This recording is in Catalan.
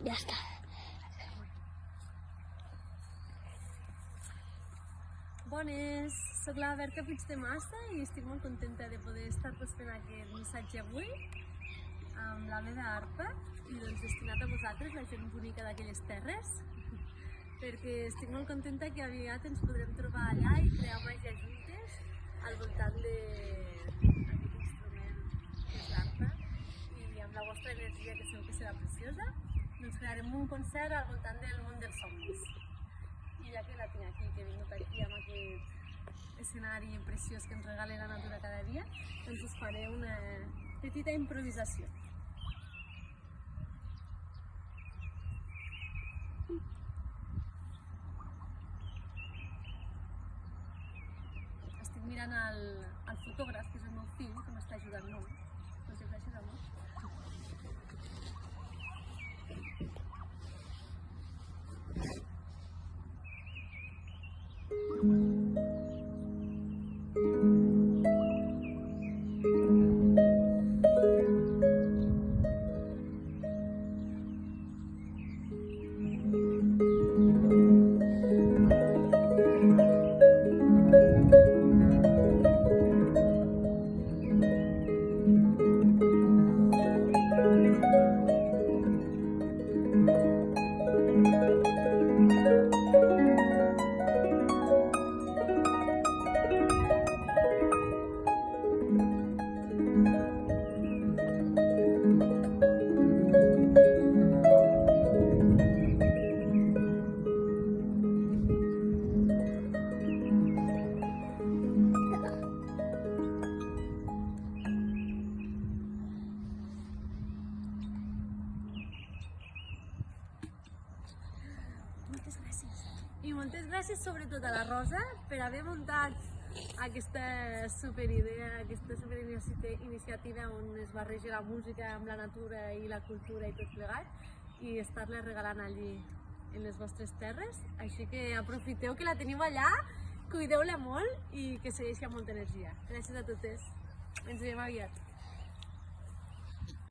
Ja està. Bones, soc la Berta Puigdemassa i estic molt contenta de poder estar-vos fent aquest missatge avui amb la meva arpa i destinat a vosaltres, la gent bonica d'aquelles terres, perquè estic molt contenta que aviat ens podrem trobar allà i crear màgia juntes al voltant d'aquest instrument que és l'arpa, i amb la vostra energia, que segur que serà preciosa, doncs crearem un concert al voltant del món dels somnis. I ja que la tinc aquí, que he vingut aquí amb aquest escenari preciós que ens regala la natura cada dia, doncs us faré una petita improvisació. Estic mirant el fotògraf, que és el meu fill, que m'està ajudant molt. Moltes gràcies, amor. Moltes gràcies. I moltes gràcies sobretot a la Rosa per haver muntat aquesta superidea, aquesta superiniciativa on es barreja la música amb la natura i la cultura i tot plegat i estar-la regalant allí en les vostres terres. Així que aprofiteu que la teniu allà, cuideu-la molt i que segueixi amb molta energia. Gràcies a totes. Ens veiem aviat.